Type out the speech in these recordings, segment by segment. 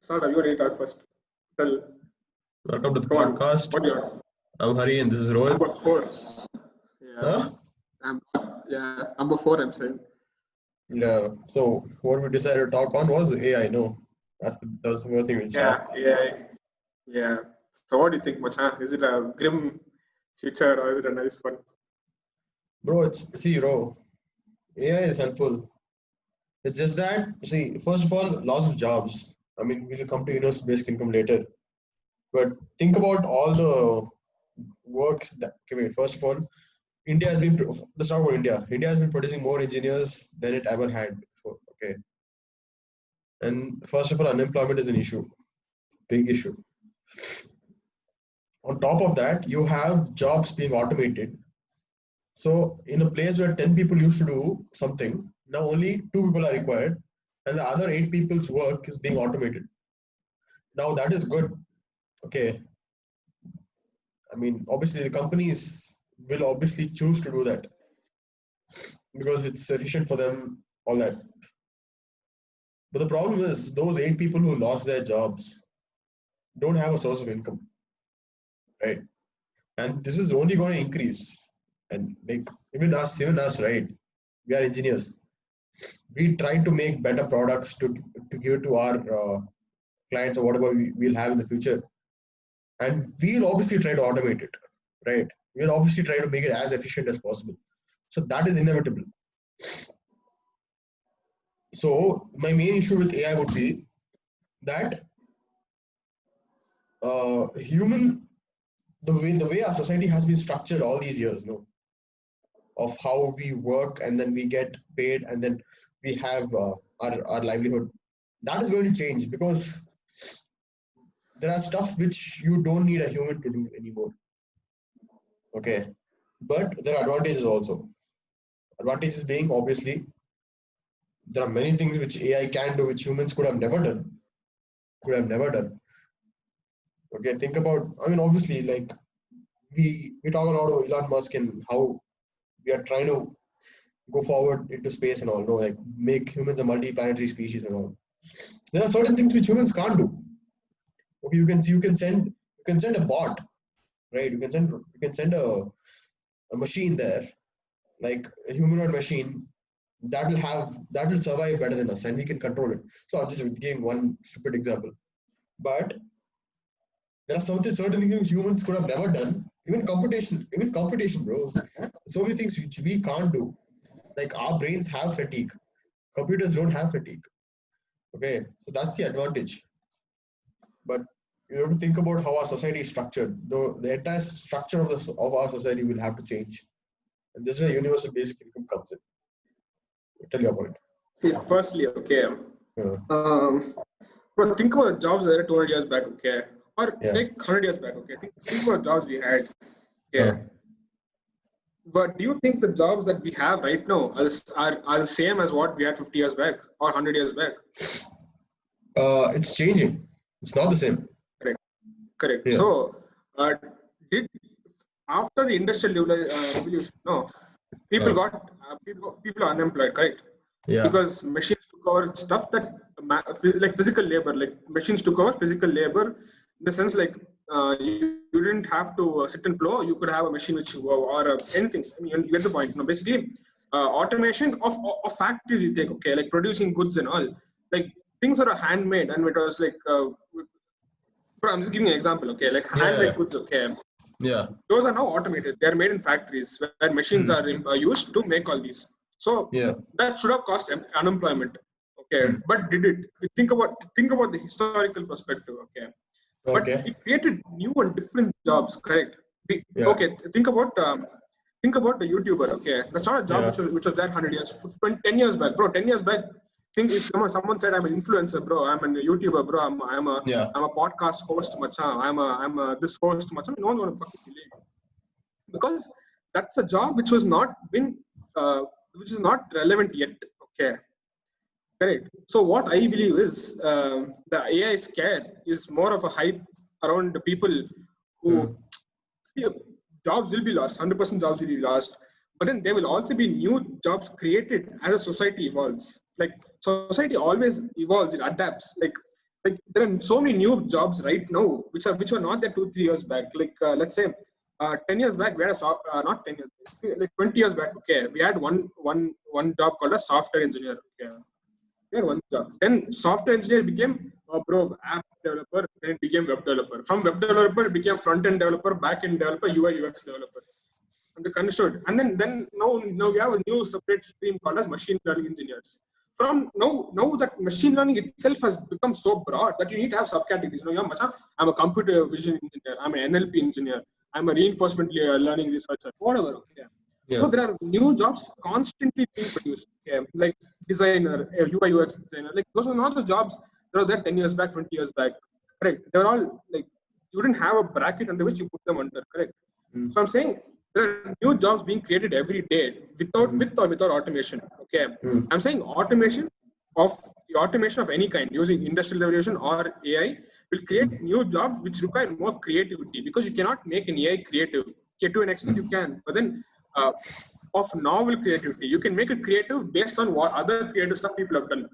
Start. You want to talk first? Tell. Welcome to the Come on. podcast. What do you want? I'm Hari and this is Rohit. Number 4. Yeah. Huh? Number 4. I'm saying. Yeah. So what we decided to talk on was AI. No, that was the first thing we start. Yeah. So what do you think, Machan? Is it a grim future or is it a nice one? Bro, AI is helpful. It's just that, first of all, loss of jobs. I mean, we'll come to universal basic income later. But think about all the works that, first of all, India has been, let's talk about India. India has been producing more engineers than it ever had before. Okay. And first of all, unemployment is an issue, big issue. On top of that, you have jobs being automated. So in a place where 10 people used to do something, now only 2 people are required and the other 8 people's work is being automated. Now that is good. Okay. I mean, obviously the companies will obviously choose to do that because it's efficient for them, all that. But the problem is those 8 people who lost their jobs don't have a source of income, right? And this is only going to increase. And like even us, right? We are engineers. We try to make better products to give to our clients or whatever we'll have in the future. And we'll obviously try to automate it, right? We'll obviously try to make it as efficient as possible. So that is inevitable. So my main issue with AI would be that the way our society has been structured all these years, of how we work and then we get paid and then we have our livelihood, that is going to change because there are stuff which you don't need a human to do anymore. Okay, but there are advantages also. Advantages being, obviously, there are many things which AI can do which humans could have never done. Okay, think about, I mean, obviously, like we talk a lot about Elon Musk and how we are trying to go forward into space and all, like make humans a multi-planetary species and all. There are certain things which humans can't do. Okay, you can send a bot, right? You can send a machine there, like a humanoid machine that will survive better than us and we can control it. So I'm just giving one stupid example. But there are certain things humans could have never done. Even computation, bro. So many things which we can't do. Like our brains have fatigue. Computers don't have fatigue. Okay, so that's the advantage. But you have to think about how our society is structured. The entire structure of our society will have to change. And this is where universal basic income comes in. Tell your point. See, firstly, okay. But think about jobs that are 200 years back, okay? Or like 100 years back, okay? Think about jobs we had, okay? But do you think the jobs that we have right now are the same as what we had 50 years back or 100 years back? It's changing. It's not the same. Correct. Yeah. So, after the industrial revolution, people are unemployed, correct? Yeah. Because machines took over stuff that like physical labor, like machines took over physical labor in the sense like you didn't have to sit and plow. You could have a machine or anything. I mean, you get the point. Basically, automation of factories you take, okay, like producing goods and all. Like things are handmade, and it was like. I'm just giving you an example, okay? Like handmade goods, okay? Yeah. Those are now automated. They are made in factories where machines are used to make all these. So that should have caused unemployment, okay? But did it? Think about the historical perspective, okay? But it created new and different jobs, correct? Okay, think about the YouTuber, okay? That's not a job which was there 100 years, 10 years back, bro. 10 years back. Think if someone said I'm an influencer, bro, I'm a YouTuber, bro, I'm a podcast host, machan, I'm a this host, machan, no one's gonna fucking believe it. Because that's a job which is not relevant yet, okay? Correct. So what I believe is the AI scare is more of a hype around the people who jobs will be lost, 100% jobs will be lost. But then there will also be new jobs created as a society evolves. Like society always evolves, it adapts. Like like there are so many new jobs right now which were not there 2-3 years back. Like let's say 10 years back we had not 10 years, like 20 years back. Okay, we had one job called a software engineer. Okay, we had one job. Then software engineer became app developer. Then it became web developer. From web developer it became front end developer, back end developer, UI UX developer. Understood. And then now we have a new separate stream called as machine learning engineers. From now that machine learning itself has become so broad that you need to have subcategories. I'm a computer vision engineer, I'm an NLP engineer, I'm a reinforcement learning researcher, whatever. Okay. Yeah. So there are new jobs constantly being produced. Okay. Like designer, UI UX designer. Like those are not the jobs that were there 10 years back, 20 years back. Correct. They're all like you didn't have a bracket under which you put them under. Correct. So I'm saying there are new jobs being created every day with or without automation. Okay, I'm saying automation of any kind using industrial revolution or AI will create new jobs which require more creativity, because you cannot make an AI creative. Okay, to an extent you can, but then of novel creativity you can make it creative based on what other creative stuff people have done,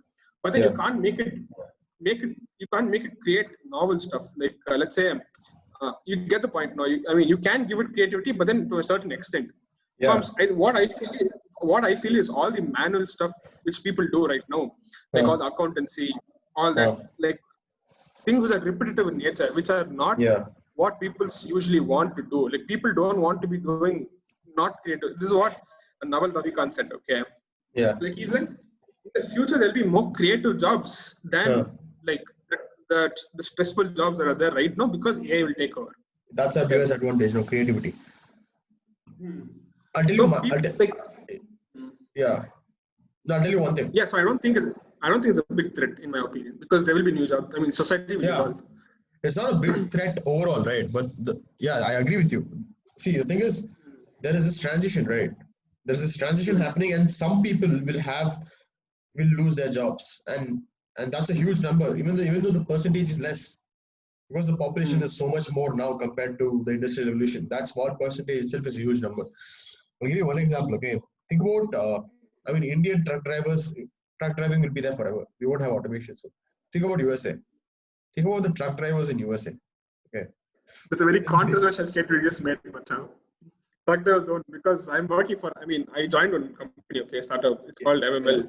but then you can't make it create novel stuff. Like let's say you get the point now. You can give it creativity, but then to a certain extent. Yeah. So what I feel is all the manual stuff which people do right now, like all the accountancy, all that, like things which are repetitive in nature, which are not what people usually want to do. Like people don't want to be doing not creative. This is what Naval Ravikant said. Okay. Yeah. Like he's like, in the future there'll be more creative jobs than like the stressful jobs that are there right now, because AI will take over. That's our biggest advantage, creativity. I'll tell you one thing. Yeah, so I don't think it's a big threat in my opinion, because there will be new jobs. I mean, society will evolve. It's not a big threat overall, right? But I agree with you. See, the thing is, there is this transition, right? There's this transition happening, and some people will lose their jobs, and that's a huge number, even though the percentage is less, because the population is so much more now compared to the industrial revolution. That small percentage itself is a huge number. I'll give you one example. Okay, think about Indian truck driving will be there forever. We won't have automation. So think about USA. Think about the truck drivers in USA. Okay, that's a very controversial statement you just made, Macha. Truck drivers don't, because I'm working for. I joined one company. Okay, startup. It's called MML,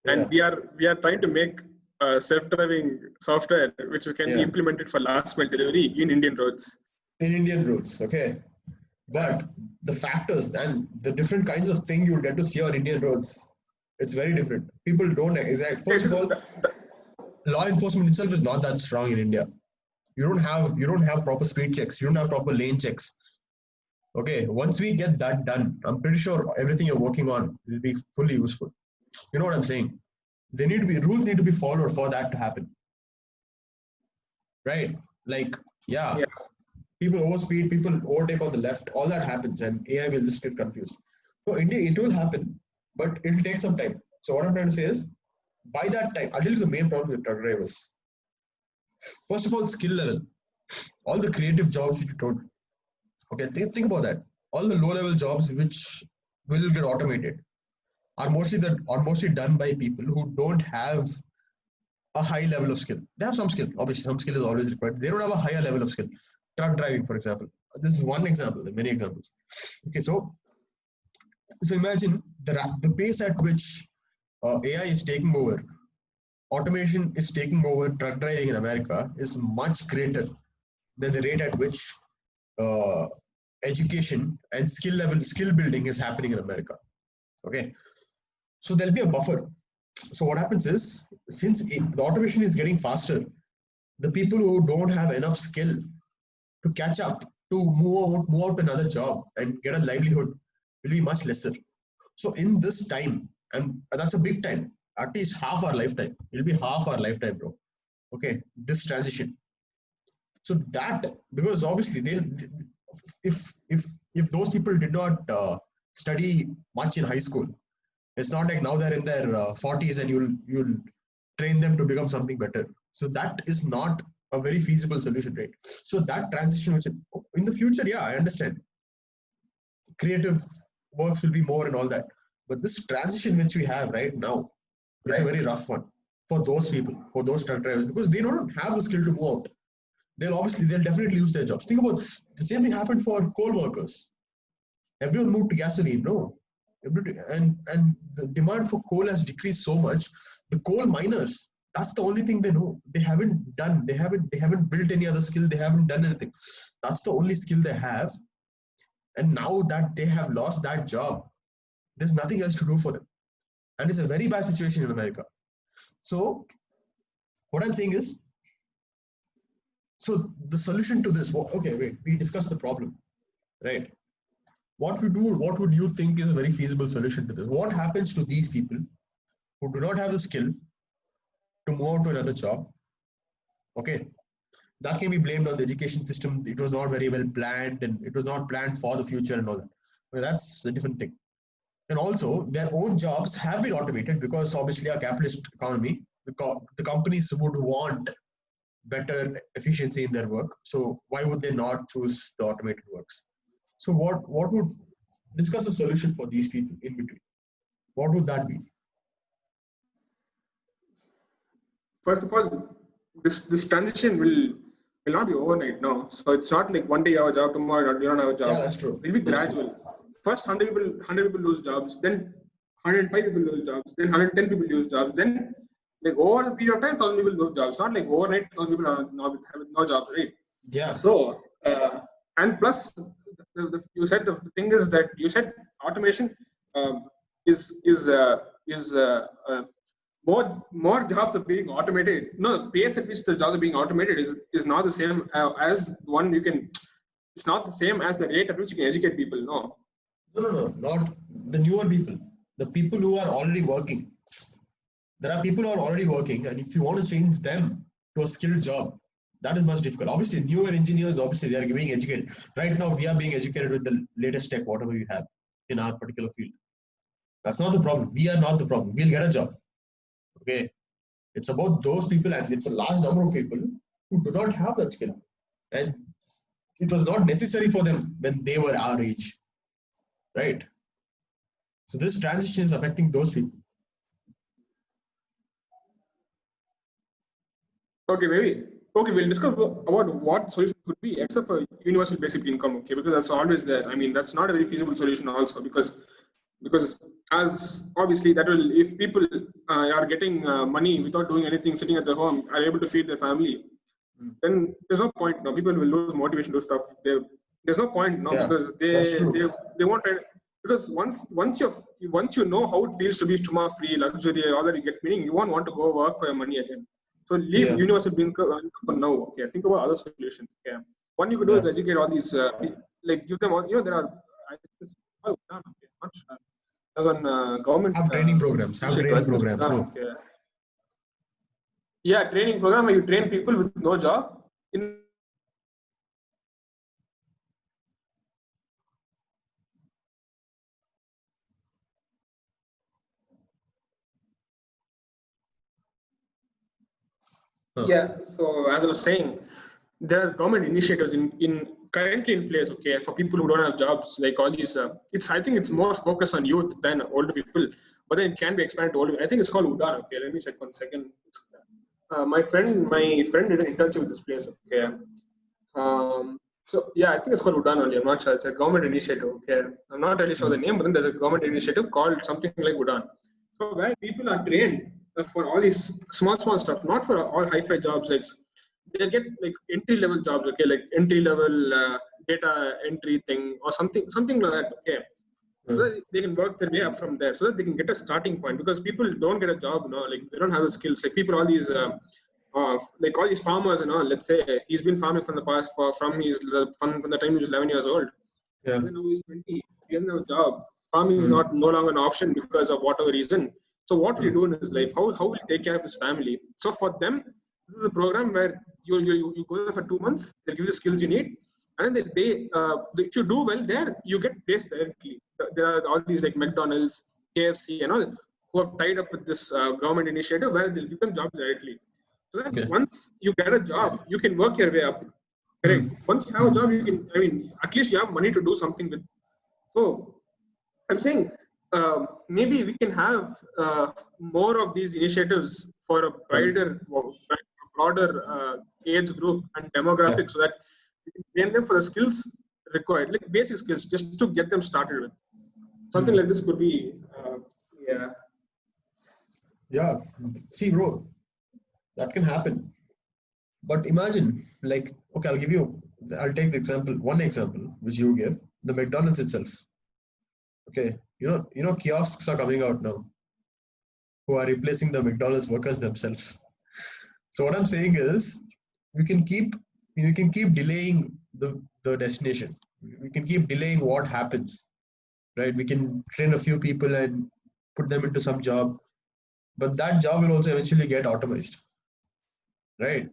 and we are trying to make self-driving software which can be implemented for last mile delivery in Indian roads. Okay. But the factors and the different kinds of things you'll get to see on Indian roads, it's very different. People don't exact. First of all, law enforcement itself is not that strong in India. You don't have proper speed checks. You don't have proper lane checks. Okay. Once we get that done, I'm pretty sure everything you're working on will be fully useful. You know what I'm saying? Rules need to be followed for that to happen, right? Like people overspeed, people overtake on the left, all that happens, and AI will just get confused. So India, it will happen, but it will take some time. So what I'm trying to say is, by that time, I'll tell you the main problem with truck drivers. First of all, skill level. All the creative jobs which you told. Okay, think about that. All the low-level jobs which will get automated are mostly done by people who don't have a high level of skill. They have some skill. Obviously, some skill is always required. They don't have a higher level of skill. Truck driving, for example. This is one example. There are many examples. Okay, so imagine the pace at which AI is taking over, automation is taking over truck driving in America is much greater than the rate at which education and skill building is happening in America. Okay. So there'll be a buffer. So what happens is, since the automation is getting faster, the people who don't have enough skill to catch up, to move out to another job and get a livelihood will be much lesser. So in this time, and that's a big time, at least half our lifetime, it'll be half our lifetime, bro. Okay, this transition. So that, because obviously if those people did not study much in high school, it's not like now they're in their 40s and you'll train them to become something better. So that is not a very feasible solution, right? So that transition, which in the future, I understand. Creative works will be more and all that. But this transition which we have right now, it's a very rough one. for those people, for those truck drivers, because they don't have the skill to move out. They'll definitely lose their jobs. Think about the same thing happened for coal workers. Everyone moved to gasoline, no. And the demand for coal has decreased so much. The coal miners, that's the only thing they know. They haven't built any other skill. They haven't done anything. That's the only skill they have. And now that they have lost that job, there's nothing else to do for them. And it's a very bad situation in America. So what I'm saying is, so the solution to this, okay, wait, we discussed the problem, right? What would you think is a very feasible solution to this? What happens to these people who do not have the skill to move on to another job? Okay, that can be blamed on the education system. It was not very well planned, and it was not planned for the future and all that. But that's a different thing. And also, their own jobs have been automated because obviously a capitalist economy, the companies would want better efficiency in their work. So why would they not choose the automated works? So what would discuss a solution for these people in between? What would that be? First of all, this transition will not be overnight now. So it's not like one day you have a job, tomorrow you don't have a job. Yeah, that's true. It will be gradual. First 100 people lose jobs, then 105 people lose jobs, then 110 people lose jobs, then like over a period of time 1,000 people lose jobs. Not like overnight 1,000 people are having no jobs, right? Yeah. So and plus you said the thing is that you said automation is more jobs are being automated. No, the pace at which the jobs are being automated is not the same as one you can. It's not the same as the rate at which you can educate people. No, not the newer people. The people who are already working. There are people who are already working, and if you want to change them to a skilled job, that is much difficult. Obviously, newer engineers, obviously, they are being educated. Right now, we are being educated with the latest tech, whatever you have in our particular field. That's not the problem. We are not the problem. We'll get a job. Okay. It's about those people, and it's a large number of people who do not have that skill. And it was not necessary for them when they were our age. Right? So this transition is affecting those people. Okay, we'll discuss about what solution could be, except for universal basic income. Okay, because that's always there. I mean, that's not a very feasible solution also, because as obviously that will, if people are getting money without doing anything, sitting at their home, are able to feed their family, then there's no point. No, people will lose motivation to do stuff. There's no point now, because they won't. Because once you know how it feels to be free, luxury, all that you get, meaning you won't want to go work for your money again. So leave universal income for now. Okay, think about other solutions. Okay, one you could do is educate all these, like give them all. There are, I think it's on government have training programs. No. Okay. Yeah, training program where you train people with no job in. Yeah, so as I was saying, there are government initiatives currently in place, okay, for people who don't have jobs, like all these. I think it's more focused on youth than older people, but then it can be expanded to older. I think it's called Udaan. Okay, let me check 1 second. My friend did an internship with this place. Okay, so yeah, I think it's called Udaan only. I'm not sure. It's a government initiative. Okay, I'm not really sure the name, but then there's a government initiative called something like Udaan. So where people are trained for all these small stuff, not for all hi-fi jobs. Like they get like entry-level jobs, okay, like entry-level data entry thing or something like that, okay. So that they can work their way up from there, so that they can get a starting point. Because people don't get a job, like they don't have the skills. Like people, all these, like all these farmers, let's say he's been farming from the past from the time he was 11 years old. Yeah. Then now he's 20. He doesn't have a job. Farming is no longer an option because of whatever reason. So what will he do in his life? How will he take care of his family? So for them, this is a program where you go there for 2 months. They'll give you the skills you need, and then if you do well there, you get placed directly. There are all these like McDonald's, KFC, and all who have tied up with this government initiative where they'll give them jobs directly. So that once you get a job, you can work your way up. Correct. Once you have a job, you can. I mean, at least you have money to do something with. So I'm saying maybe we can have more of these initiatives for a broader age group and demographic, so that we can train them for the skills required, like basic skills, just to get them started with. Something like this could be, yeah. Yeah, see, bro, that can happen. But imagine, like, okay, I'll take one example, which you give, the McDonald's itself. Okay, you know, kiosks are coming out now, who are replacing the McDonald's workers themselves. So what I'm saying is, we can keep delaying the destination. We can keep delaying what happens, right? We can train a few people and put them into some job, but that job will also eventually get automated, right?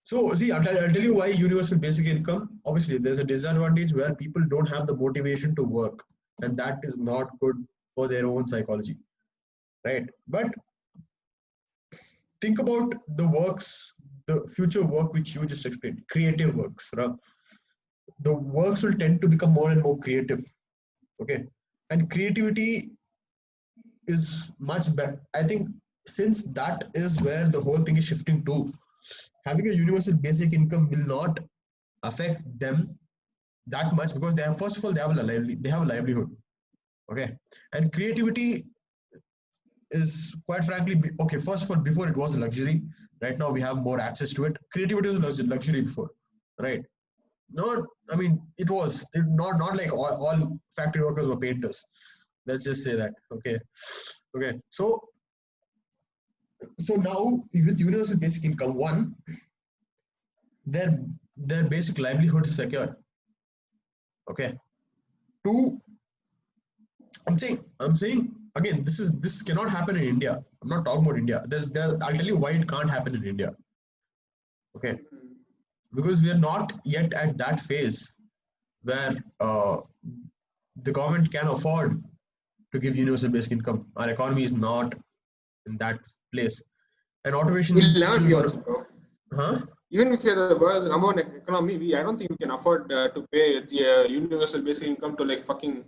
So see, I'll tell you why universal basic income. Obviously, there's a disadvantage where people don't have the motivation to work, and that is not good for their own psychology, right? But think about the future work which you just explained, creative works, right? The works will tend to become more and more creative, okay? And creativity is much better. I think since that is where the whole thing is shifting to, having a universal basic income will not affect them that much, because they have, first of all, they have a livelihood, okay? And creativity is, quite frankly, okay, first of all, before it was a luxury. Right now we have more access to it. Creativity was a luxury before, right? No, I mean, not like all factory workers were painters. Let's just say that, okay? So now with universal basic income, one, their basic livelihood is secure, okay? Two, I'm saying again, this cannot happen in India. I'm not talking about India. I'll tell you why it can't happen in India. Okay, because we are not yet at that phase where the government can afford to give universal basic income. Our economy is not in that place, and automation is still going. Huh? Even if you're the world's number one economy, I don't think we can afford to pay the universal basic income to like fucking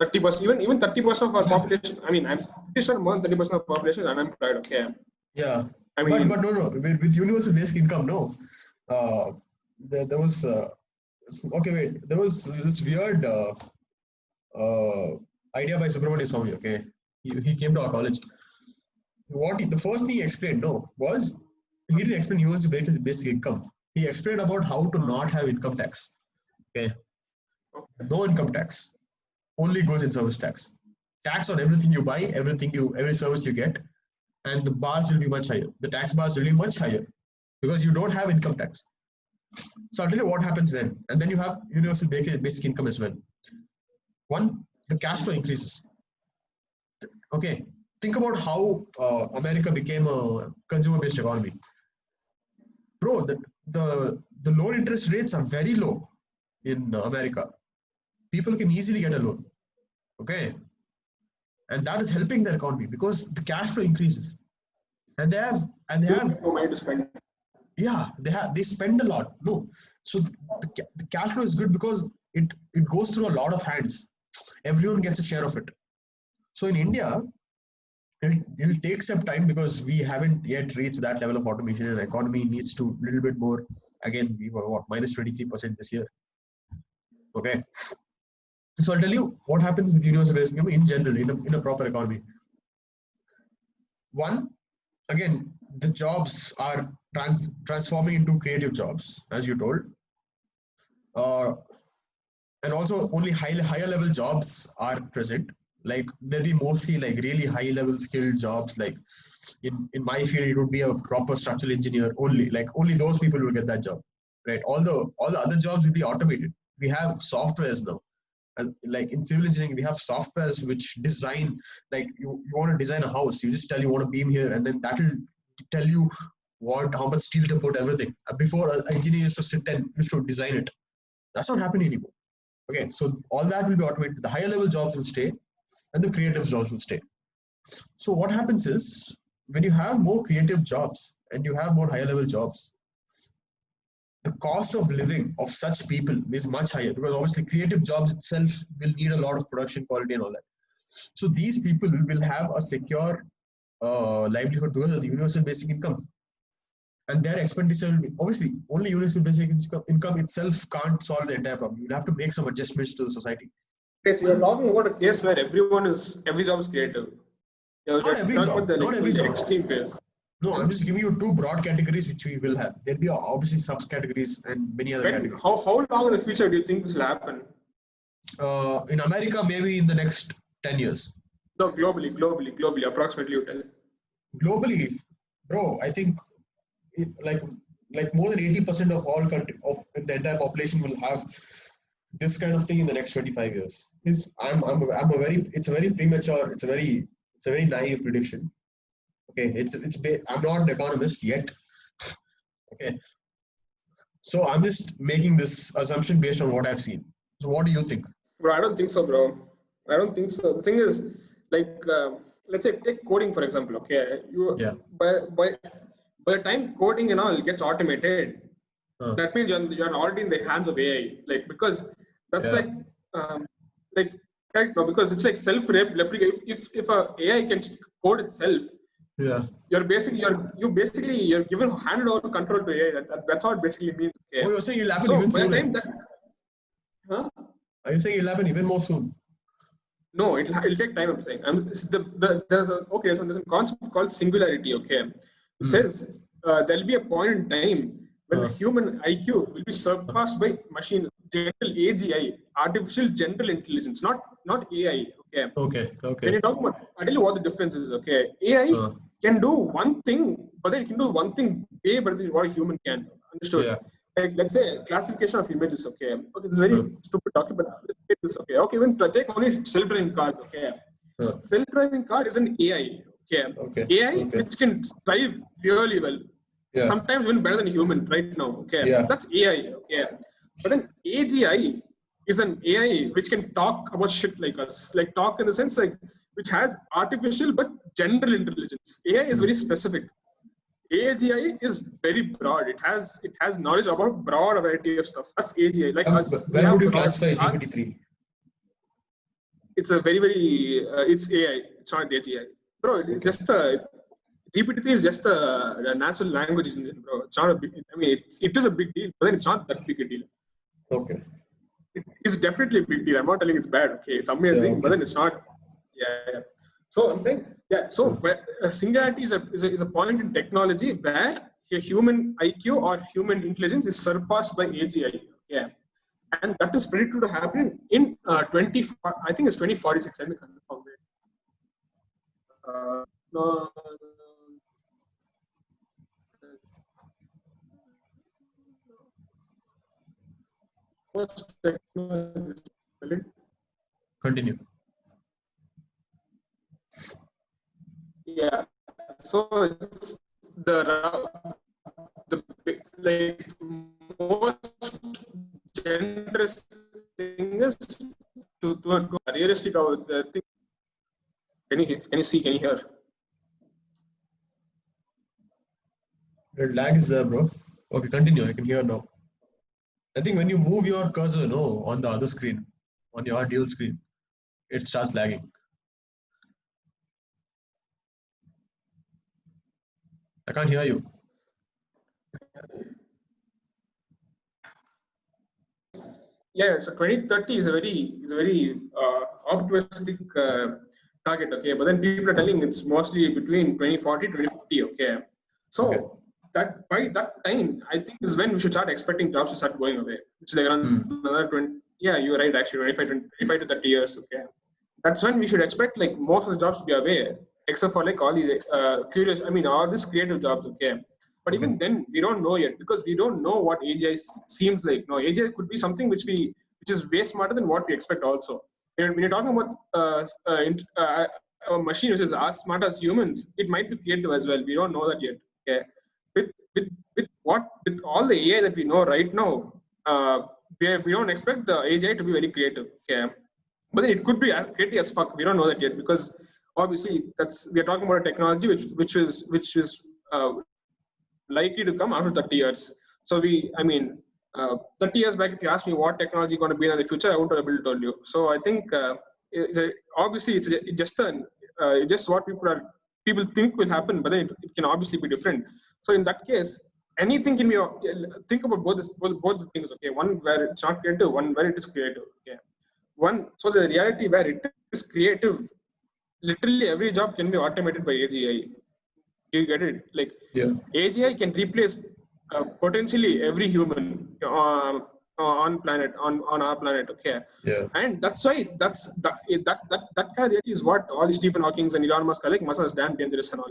30%. Even 30% of our population. I mean, I'm pretty sure more than 30% of the population is unemployed. Okay. Yeah, I mean, but no. With universal basic income, no. There was okay. Wait, there was this weird idea by Subramanian Swamy. Okay, he came to our college. The first thing he explained, no, was he didn't explain universal basic income. He explained about how to not have income tax. Okay, no income tax, only goes in service tax. Tax on everything you buy, every service you get, and the bars will be much higher. The tax bars will be much higher because you don't have income tax. So I'll tell you what happens then, and then you have universal basic income as well. One, the cash flow increases. Okay, think about how America became a consumer-based economy. Bro, the loan interest rates are very low in America. People can easily get a loan. Okay, and that is helping their economy because the cash flow increases, and they have no money to spend. Yeah, they spend a lot. No, so the cash flow is good because it goes through a lot of hands. Everyone gets a share of it. So in India, it'll take some time because we haven't yet reached that level of automation, and economy needs to little bit more. Again, we were what, minus 23% this year. Okay, so I'll tell you what happens with universal basic income in general in a proper economy. One, again, the jobs are transforming into creative jobs, as you told. And also only higher level jobs are present. Like there'll be mostly like really high level skilled jobs. Like in my field, it would be a proper structural engineer only. Like only those people will get that job, right? All the other jobs will be automated. We have softwares now. And like in civil engineering, we have softwares which design, like you want to design a house, you just tell you want a beam here, and then that will tell you how much steel to put, everything. Before, an engineer used to sit and used to design it. That's not happening anymore. Okay, so all that will be automated. The higher level jobs will stay, and the creative jobs will stay. So what happens is, when you have more creative jobs and you have more higher level jobs, the cost of living of such people is much higher, because obviously creative jobs itself will need a lot of production quality and all that. So these people will have a secure livelihood because of the universal basic income. And their expenditure will be, obviously, only universal basic income itself can't solve the entire problem. You'll have to make some adjustments to the society. Okay, so you're talking about a case where every job is creative. Not every job. Not every job. Extreme phase. No, I'm just giving you two broad categories which we will have. There'll be obviously subcategories and many other categories. How long in the future do you think this will happen? In America, maybe in the next 10 years. No, globally, approximately you tell. Globally, bro, I think like more than 80% of all of the entire population will have this kind of thing in the next 25 years. It's a very premature, it's a very naive prediction. Okay, I'm not an economist yet. Okay, so I'm just making this assumption based on what I've seen. So what do you think? Bro, I don't think so, bro. I don't think so. The thing is, like, let's say take coding for example. Okay, by the time coding and all gets automated, that means you're already in the hands of AI. Like, because that's like correct, no, because it's like self-replicating. If a AI can code itself, you're given handed over control to AI. That's what it basically means. Okay. Oh, you're saying it'll happen even sooner? Are you saying it'll happen even more soon? No, it'll take time. I'm saying. There's a concept called singularity. Okay, it says there'll be a point in time when the human IQ will be surpassed by general AGI, artificial general intelligence, not AI. Okay. When you talk about, I tell you what the difference is. Okay, AI can do one thing, but then it can do one thing way better than what a human can. Understood? Yeah. Like, let's say classification of images. Okay, this is very stupid talking, but let's take this. Okay, when take only self-driving cars. Okay, self-driving car is an AI. Okay. AI which can drive really well. Yeah. Sometimes even better than human right now. Okay, that's AI. Okay, but then AGI is an AI which can talk about shit like us, like talk in the sense like which has artificial but general intelligence. AI is very specific. AGI is very broad. It has knowledge about broad variety of stuff. That's AGI. Like us. Where would you classify GPT-3? It's a very it's AI. It's not AGI, bro. It's just GPT-3 is just a natural language engine, bro. It's not a big. I mean, it is a big deal, but then it's not that big a deal. Okay. It is definitely a big deal. I'm not telling it's bad. Okay, it's amazing, but then it's not. Yeah. So I'm saying, so singularity is a point in technology where a human IQ or human intelligence is surpassed by AGI. Yeah, and that is predicted to happen in I think it's 2046. Let me confirm it. No. What's technology? Continue. Yeah, so it's the like most generous thing is to go realistic about the thing. Can you see? Can you hear? The lag is there, bro. Okay, continue. I can hear now. I think when you move your cursor, on the other screen, on your dual screen, it starts lagging. I can't hear you. Yeah, so 2030 is a very optimistic target. Okay, but then people are telling it's mostly between 2040 2050. Okay, so that by that time, I think is when we should start expecting jobs to start going away. It's like around another 20. Yeah, you're right. Actually, 25 to 30 years. Okay, that's when we should expect like most of the jobs to be away, except for like all these all these creative jobs. Okay. But even then, we don't know yet because we don't know what AGI seems like. No, AGI could be something which is way smarter than what we expect. Also, when you're talking about a machine which is as smart as humans, it might be creative as well. We don't know that yet. Okay, with all the AI that we know right now, we don't expect the AGI to be very creative. Okay, but then it could be creative as fuck. We don't know that yet because obviously we are talking about a technology which is likely to come after 30 years. So 30 years back, if you ask me what technology is going to be in the future, I won't be able to tell you. So I think obviously it's just what people are people think will happen, but then it can obviously be different. So in that case, anything can be. Think about both the things. Okay, one where it's not creative, one where it is creative. Okay, one. So the reality where it is creative, literally every job can be automated by AGI. You get it? Like AGI can replace potentially every human on our planet. Okay, and that's why that kind of reality is what all the Stephen Hawking and Elon Musk are like. Masa is damn dangerous and all.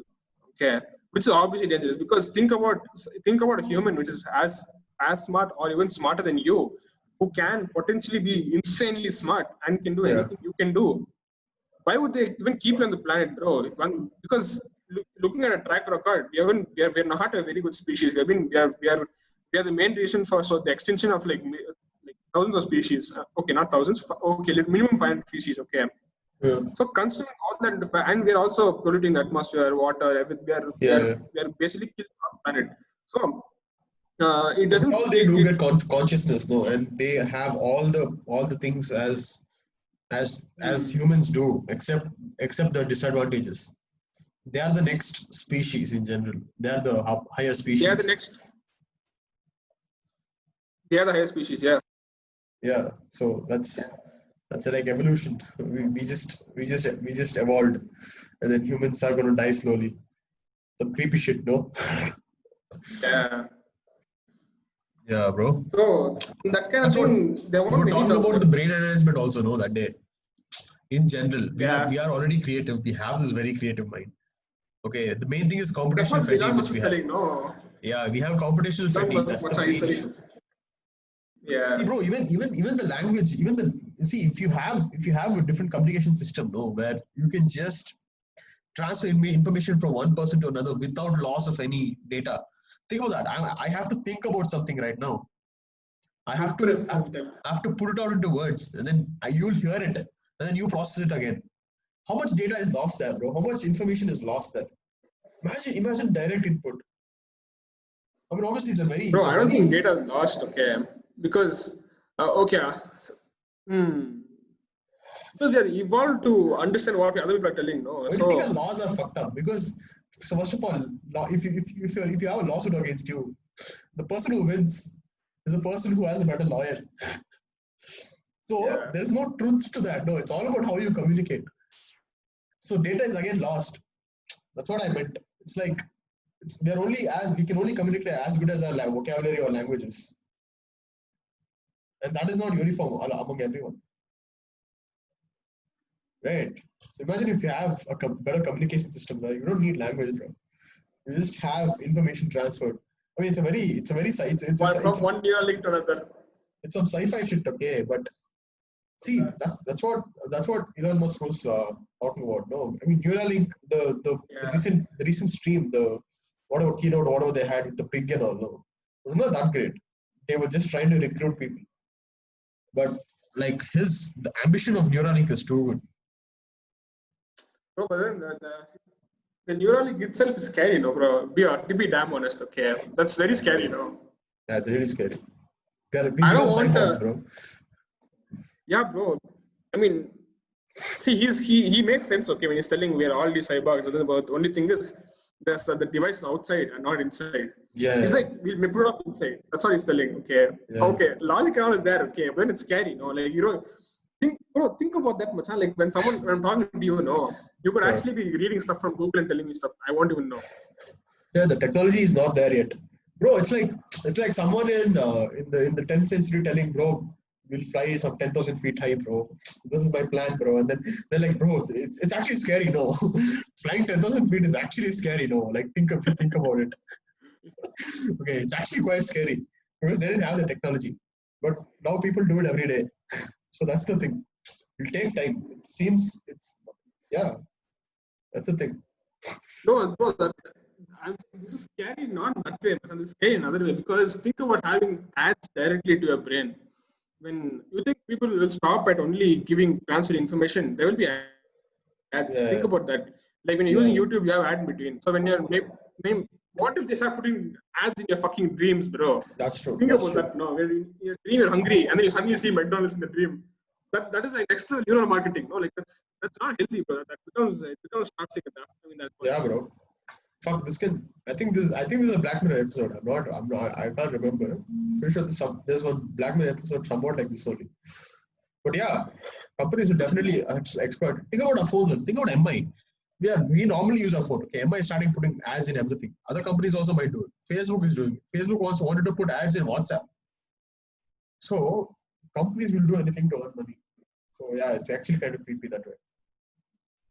Okay, which is obviously dangerous because think about a human which is as smart or even smarter than you, who can potentially be insanely smart and can do anything you can do. Why would they even keep you on the planet, bro? Because looking at a track record, we're not a very good species. We are the main reason for the extinction of like thousands of species. Okay, not thousands. Okay, minimum 500 species. Okay. Yeah. So considering all that, and we're also polluting the atmosphere, water, everything. We are basically killing our planet. So it doesn't. All they do get consciousness, no, and they have all the things as humans do, except the disadvantages. They are the next species in general. They are the higher species. They are the next. They are the higher species. Yeah. Yeah. So that's like evolution. We just evolved, and then humans are going to die slowly. Some creepy shit, no? Yeah. Yeah, bro. So that kind of thing. We were talking about the brain enhancement also, no, that day. In general, we are already creative. We have this very creative mind. Okay, the main thing is computational fatigue, which we have. No. Yeah, we have computational fatigue. That's the main issue. Yeah. See, bro, even the language, if you have a different communication system, no, where you can just transfer information from one person to another without loss of any data. Think about that. I have to think about something right now. I have to put it out into words, and then you'll hear it, and then you process it again. How much data is lost there, bro? How much information is lost there? Imagine direct input. I mean, obviously, Bro, I don't think data is lost, okay? Because, because we are evolved to understand what other people are telling, no? I think the laws are fucked up because, so first of all, if you have a lawsuit against you, the person who wins is a person who has a better lawyer. So there's no truth to that. No, it's all about how you communicate. So data is again lost. That's what I meant. It's like we can only communicate as good as our vocabulary or languages, and that is not uniform among everyone. Right. So imagine if you have a better communication system where you don't need language, bro. You just have information transferred. I mean, it's one Neuralink to another. It's some sci-fi shit, okay? But see, that's what Elon Musk was talking about. No, I mean Neuralink, the recent stream, the keynote, whatever they had with the pig and all. No, it was not that great. They were just trying to recruit people. But like the ambition of Neuralink is too good. Bro, but then the Neuralink itself is scary, no, bro. To be damn honest, okay? That's very scary, no? Yeah, it's really scary. I don't want bro. Yeah, bro. I mean, see, he makes sense, okay, when he's telling we are all these cyborgs. But the only thing is, there's the device is outside and not inside. Yeah. He's like, we'll put it up inside. That's what he's telling, okay? Yeah. Okay, logic and all is there, okay? But then it's scary, no? Like, you know, think about that much. Huh? Like when I'm talking to you, you could actually be reading stuff from Google and telling me stuff I won't even know. Yeah, the technology is not there yet, bro. It's like someone in the 10th century telling, bro, we'll fly some 10,000 feet high, bro. This is my plan, bro. And then they're like, bro, it's actually scary, no? Flying 10,000 feet is actually scary, no? Like think about it. Okay, it's actually quite scary because they didn't have the technology, but now people do it every day. So that's the thing. It'll take time. It seems that's the thing. No, bro, this is scary not that way, but this is scary another way because think about having ads directly to your brain. When you think people will stop at only transferring information, there will be ads. Yeah. Think about that. Like when you're using YouTube, you have ad in between. So when you're what if they start putting ads in your fucking dreams, bro? That's true. Think about that. No, when in your dream you're hungry, and then you suddenly see McDonald's in the dream. That is like extra neural marketing. No, like That's not healthy, bro. It becomes toxic at that. I mean, that point. Yeah, bro. Fuck, this can. I think this is a Black Mirror episode. I can't remember. Pretty sure there's one Black Mirror episode somewhat like this only. But yeah, companies will definitely expert. Think about our phones. Think about MI. We normally use our phone. Okay, MI is starting putting ads in everything. Other companies also might do it. Facebook is doing it. Facebook also wanted to put ads in WhatsApp. So companies will do anything to earn money. So yeah, it's actually kind of creepy that way.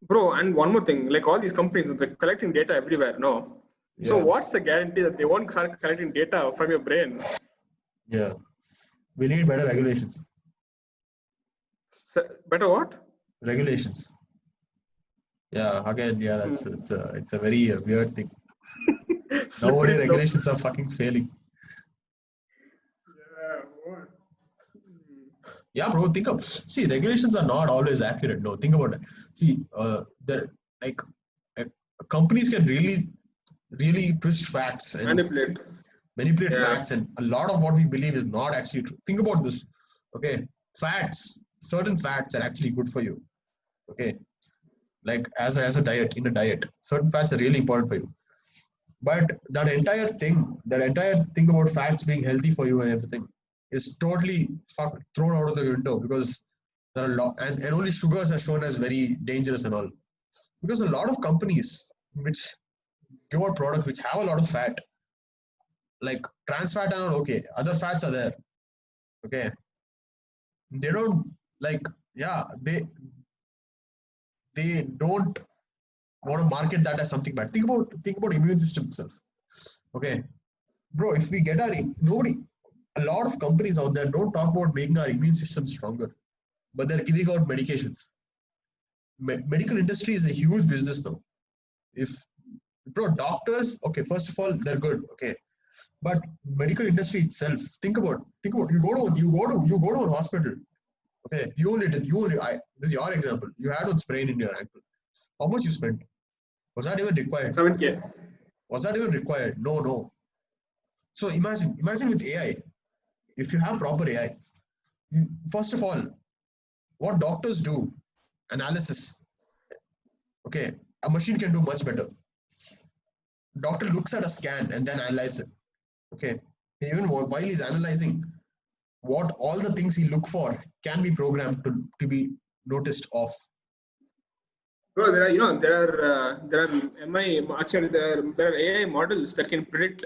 Bro, and one more thing, like all these companies, they're collecting data everywhere, no? Yeah. So what's the guarantee that they won't start collecting data from your brain? Yeah. We need better regulations. Better what? Regulations. Yeah, again, yeah, it's a very weird thing. Nowadays, regulations are fucking failing. Yeah, bro. See, regulations are not always accurate. No, think about it. See, companies can really twist facts and manipulate facts, and a lot of what we believe is not actually true. Think about this. Okay, certain facts are actually good for you. Okay, like as a diet, in a diet, certain fats are really important for you. But that entire thing about fats being healthy for you and everything is totally thrown out of the window, because there are a lot, and only sugars are shown as very dangerous and all. Because a lot of companies which give out products which have a lot of fat, like trans fat and all, okay, other fats are there. Okay. They don't they don't want to market that as something bad. Think about immune system itself. Okay. Bro, if we get a lot of companies out there don't talk about making our immune system stronger, but they're giving out medications. Medical industry is a huge business now. Doctors, okay, first of all, they're good, okay, but medical industry itself, think about you go to a hospital, okay, this is your example, you had one sprain in your ankle. How much you spent? Was that even required? 7K. Was that even required? No. So imagine with AI, if you have proper AI, first of all, what doctors do, analysis. Okay, a machine can do much better. Doctor looks at a scan and then analyzes it. Okay, even while he's analyzing, what all the things he look for can be programmed to be noticed of. Bro, there are AI models that can predict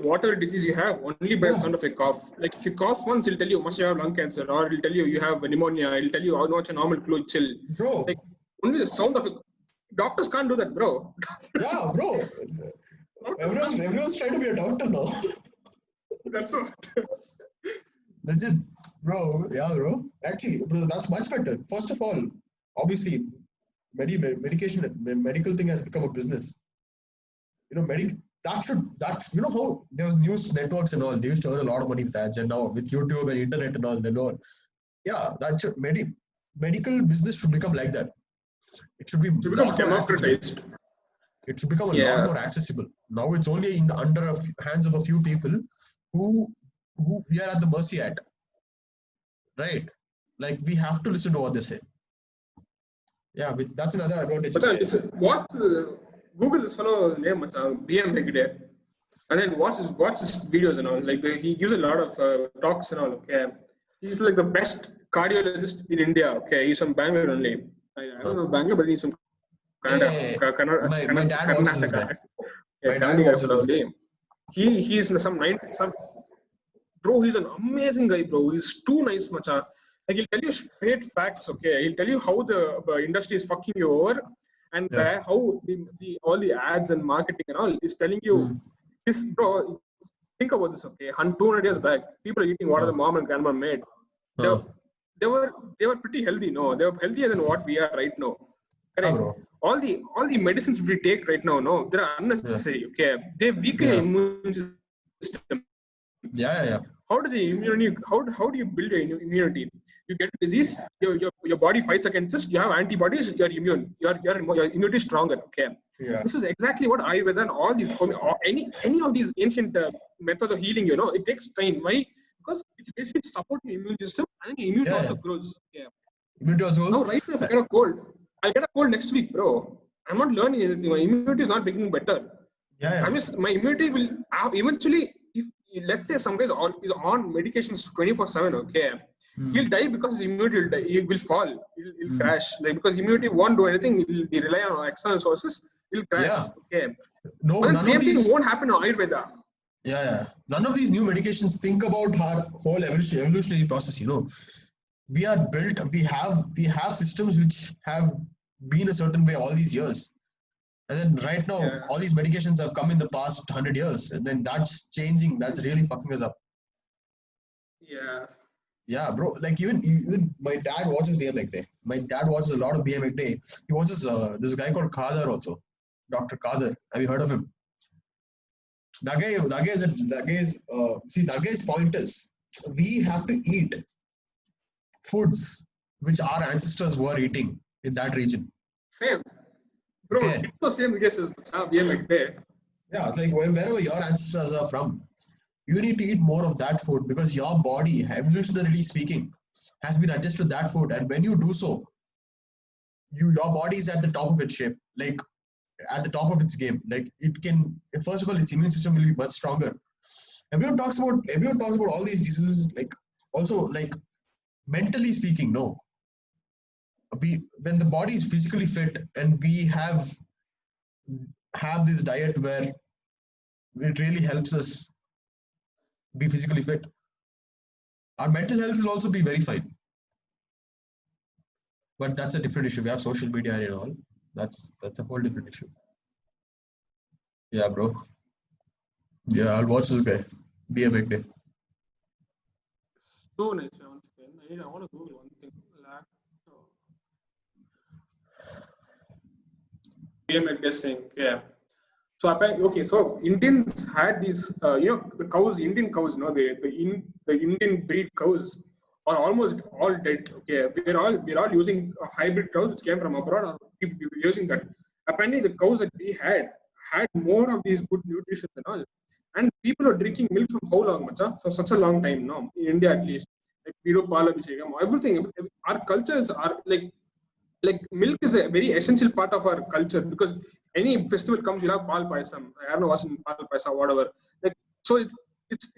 whatever disease you have only by the sound of a cough. Like if you cough once, it'll tell you must you have lung cancer, or it'll tell you have pneumonia. It'll tell you how much a normal flu chill. Bro, like only the sound of it. Doctors can't do that, bro. Yeah, bro. Everyone's trying to be a doctor now. That's what. Legit, bro. Yeah, bro. Actually, bro, that's much better. First of all, obviously, medical thing has become a business. You know, you know how there was news networks and all, they used to earn a lot of money with ads, and now with YouTube and internet and all, they know. Yeah, medical business should become like that. It should become democratized. It should become a lot more accessible. Now it's only under hands of a few people who we are at the mercy at. Right? Like we have to listen to what they say. Yeah, that's another advantage. But Google this fellow name BM Hegde, and then watch his videos and all. Like he gives a lot of talks and all. Okay, he's like the best cardiologist in India. Okay, he's from Bangalore only. I don't know Bangalore, but he's from Canada. My dad watches this guy. My dad watches this guy. He's some bro. He's an amazing guy, bro. He's too nice, macha. Like he'll tell you straight facts. Okay, he'll tell you how the industry is fucking you over, and how all the ads and marketing and all is telling you this, bro. Think about this. Okay, 200 years back, people are eating what the mom and grandma made. They were pretty healthy. No, they were healthier than what we are right now. Correct. All the medicines we take right now, no, they're unnecessary. Okay, they weaken the immune system. Yeah. How does the immunity? How do you build your immunity? You get a disease, your body fights against this. You have antibodies. You're immune. Your immunity is stronger. Okay. Yeah. This is exactly what Ayurveda and all these any of these ancient methods of healing. You know, it takes time. Why? Because it's basically supporting the immune system, and the immune also grows. Yeah. Immunity also goes. No, right now if I get a cold, I'll get a cold next week, bro. I'm not learning anything. My immunity is not becoming better. Yeah. My immunity will eventually, if let's say some guy is on medications 24/7, okay, he'll die because his immunity will die. He will fall. He'll crash. Like because immunity won't do anything. He'll rely on external sources. He'll crash. Yeah. Okay. No, but none same of these thing won't happen in Ayurveda. Yeah. None of these new medications think about our whole evolutionary process. We are built. We have systems which have been a certain way all these years. And then right now, all these medications have come in the past 100 years, and then that's changing. That's really fucking us up. Yeah. Yeah, bro. Like even my dad watches BMX Day. My dad watches a lot of BMX Day. He watches this guy called Kader also, Dr. Kader. Have you heard of him? That guy's point is we have to eat foods which our ancestors were eating in that region. Same. Bro, Okay. it's the same guesses. BMX Day. Yeah, it's like wherever your ancestors are from, you need to eat more of that food because your body, evolutionarily speaking, has been adjusted to that food. And when you do so, your body is at the top of its shape, like at the top of its game. Like it can, first of all, its immune system will be much stronger. Everyone talks about all these diseases, like also like mentally speaking, no. When the body is physically fit and we have this diet where it really helps us be physically fit, our mental health will also be very fine. But that's a different issue. We have social media and all. That's a whole different issue. Yeah, bro. Yeah, I'll watch this guy. BMX Day. Too nice. Once again, I want to Google one thing. BMX Day saying, yeah. So okay, so Indians had these, the cows, Indian cows, the Indian breed cows are almost all dead. Okay, we're all using hybrid cows which came from abroad, or we were using that. Apparently, the cows that we had more of these good nutrition and all, and people are drinking milk from how long, macha? For such a long time now in India at least. Like Pido Palabhishekam, everything. Our cultures are like milk is a very essential part of our culture because any festival comes, you'll have pal paisam. I don't know what's in pal paisa, whatever. Like so, it's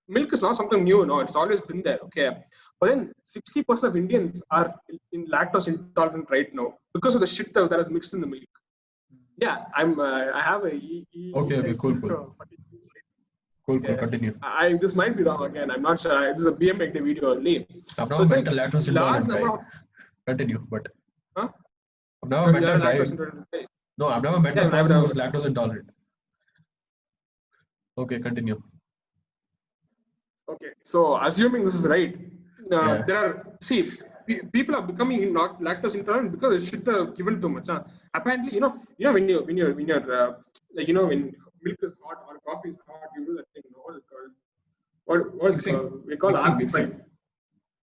milk is not something new. No, it's always been there. Okay, but then 60% of Indians are in lactose intolerant right now because of the shit that is mixed in the milk. Yeah, I have a. Okay, cool. Cool, continue. This might be wrong again. I'm not sure. This is a BMX Day video only. I've never met a lactose intolerant guy. Continue, but. Huh? I've never met a guy. No, I've never met a person who's lactose intolerant. Okay, continue. Okay, so assuming this is right, people are becoming not lactose intolerant because the shit are given too much. Apparently, when milk is hot or coffee is hot, you do that thing. What is called? We call mixing.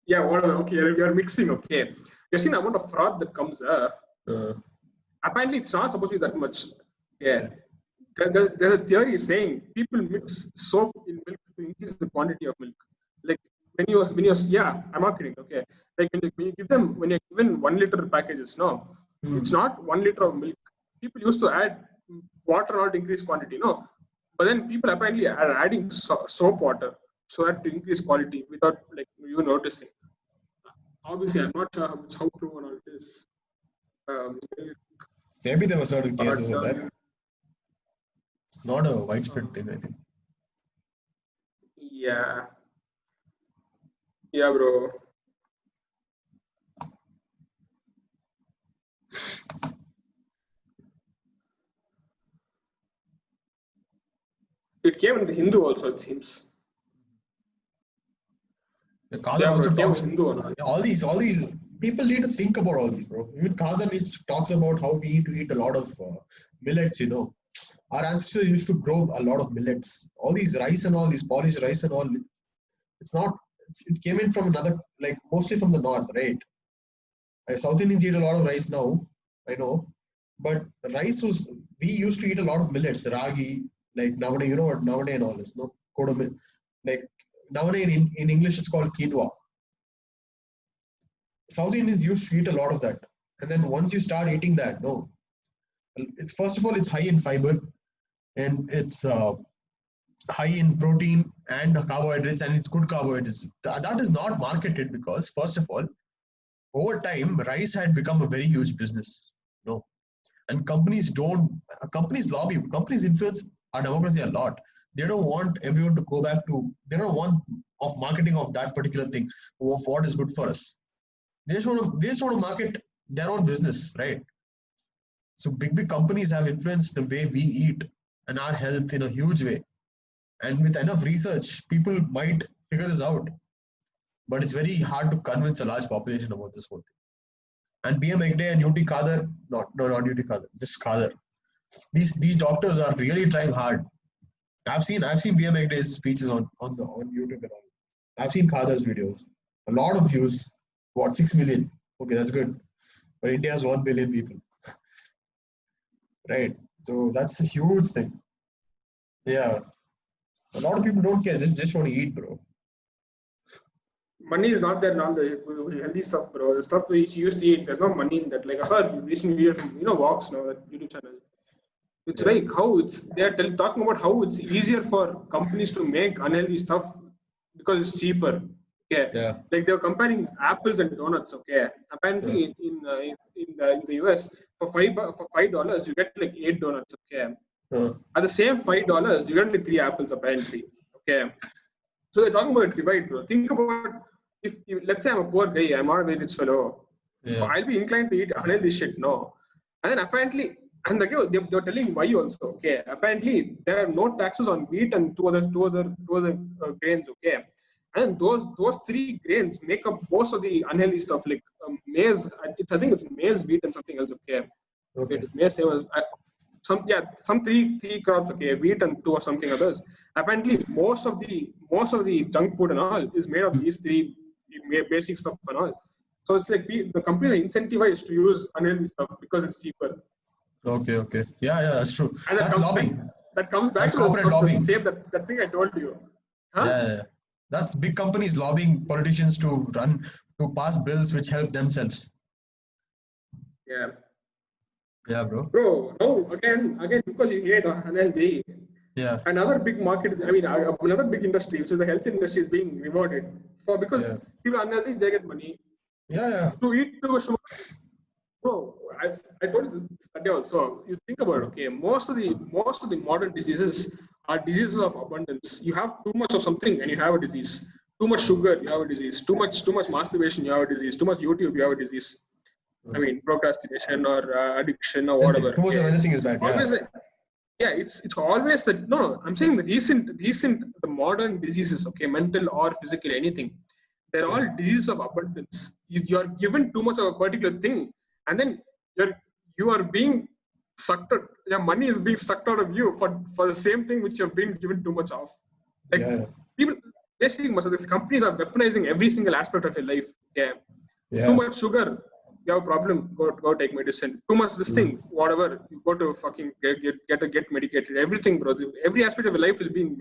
Yeah, okay, you're mixing. Okay, you've seen the amount of froth that comes. Apparently, it's not supposed to be that much. Yeah. There's a theory saying people mix soap in milk to increase the quantity of milk. Like when you're I'm not kidding. Okay, like when you're given 1 liter packages, it's not 1 liter of milk. People used to add water not to increase quantity, but then people apparently are adding soap water so that to increase quality without like you noticing. Obviously, I'm not sure how true and all it is. Maybe there were certain cases of that. It's not a widespread thing, I think. Yeah. Yeah, bro. It came in the Hindu also, it seems. The Kader also talks all these people need to think about all these, bro. Even Kader talks about how we need to eat a lot of millets, Our ancestors used to grow a lot of millets. All these rice and all, these polished rice and all, it came in from another, like mostly from the north, right? South Indians eat a lot of rice now, I know. But we used to eat a lot of millets, ragi, like nowadays, you know what nowadays and all is, no? Like nowadays in English it's called quinoa. South Indians used to eat a lot of that. And then once you start eating that, no, it's first of all, it's high in fiber and it's high in protein and carbohydrates, and it's good carbohydrates. That is not marketed because, first of all, over time, rice had become a very huge business. No, and companies lobby, companies influence our democracy a lot. They don't want everyone to go back to, they don't want of marketing of that particular thing, of what is good for us. They just want to market their own business, right? So big companies have influenced the way we eat and our health in a huge way. And with enough research, people might figure this out. But it's very hard to convince a large population about this whole thing. And B.M. Hegde and UT Khadar, not UT Khadar, just Khadar. These doctors are really trying hard. I've seen B.M. Hegde's speeches on YouTube and all. I've seen Khadar's videos. A lot of views. What, 6 million? Okay, that's good. But India has 1 billion people. Right. So that's a huge thing. Yeah. A lot of people don't care, just want to eat, bro. Money is not there now. The healthy stuff, bro. The stuff which you used to eat, there's no money in that. Like I saw a recent video from Vox now, that YouTube channel. It's like how they're talking about how it's easier for companies to make unhealthy stuff because it's cheaper. Okay. Yeah. Like they were comparing apples and donuts. Okay. Apparently in the US for $5 you get like 8 donuts. Okay. At the same $5 you get like 3 apples apparently. Okay. So they're talking about divide, bro. Think about if let's say I'm a poor guy, I'm not a very rich fellow. Yeah. I'll be inclined to eat unhealthy shit, no. And then apparently, and again, they're telling why also. Okay, apparently there are no taxes on wheat and two other grains. Okay, and those 3 grains make up most of the unhealthy stuff like maize. I think it's maize, wheat, and something else. Okay, it is maize. Some three crops. Okay, wheat and 2 or something others. Apparently, most of the junk food and all is made of these 3 basic stuff and all. So it's like the companies are incentivized to use unhealthy stuff because it's cheaper. Okay. Yeah, that's true. And that's lobbying. That comes back that's to corporate lobbying. Same that thing I told you. Huh? Yeah. That's big companies lobbying politicians to pass bills which help themselves. Yeah. Yeah, bro. Bro, no, again, because you hate unhealthy. Yeah. Another big market is, another big industry, which is the health industry, is being rewarded because people are unhealthy, they get money. Yeah. To eat too much. Bro, I told you this study also. You think about it, okay? Most of the modern diseases are diseases of abundance. You have too much of something and you have a disease. Too much sugar, you have a disease. Too much masturbation, you have a disease. Too much YouTube, you have a disease. Procrastination or addiction or whatever. Too much of anything is bad. It's always that. No, I'm saying the the modern diseases, okay, mental or physical, anything. They're all diseases of abundance. You're given too much of a particular thing, and then you are being sucked out. Your money is being sucked out of you for the same thing which you've been given too much of. People, basically, most of these companies are weaponizing every single aspect of your life. Too much sugar, you have a problem, go take medicine. Too much this thing, whatever, you go to fucking get medicated. Everything, bro. Every aspect of your life is being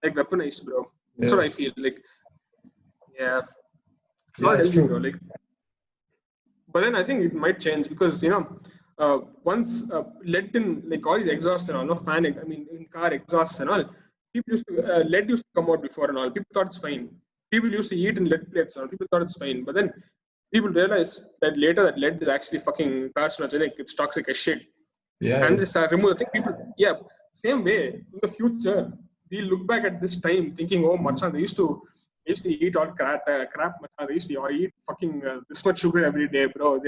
like weaponized, bro. That's what I feel like. Yeah, that's true. Bro. Like, but then I think it might change because once lead in like all these exhausts and all, no fan, in car exhausts and all, people used to lead used to come out before and all. People thought it's fine. People used to eat in lead plates and all. People thought it's fine, but then people realize that later that lead is actually fucking carcinogenic. It's toxic as shit. And they start remove the thing. People, same way in the future we look back at this time thinking, oh, machan, they used to eat all crap. Machan. They used to eat fucking this much sugar every day, bro.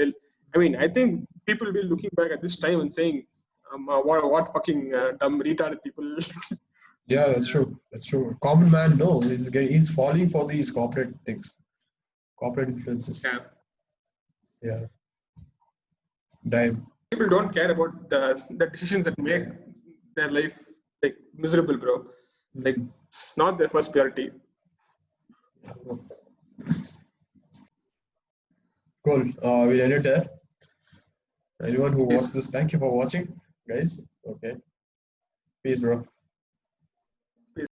I think people will be looking back at this time and saying, what fucking dumb retarded people. Yeah, that's true. That's true. Common man, no, he's falling for these corporate things, corporate influences. Yeah. Damn. People don't care about the decisions that make their life like miserable, bro. Like, it's not their first priority. Cool. We'll end it there. Anyone who watched this, thank you for watching, guys. Okay. Peace, bro.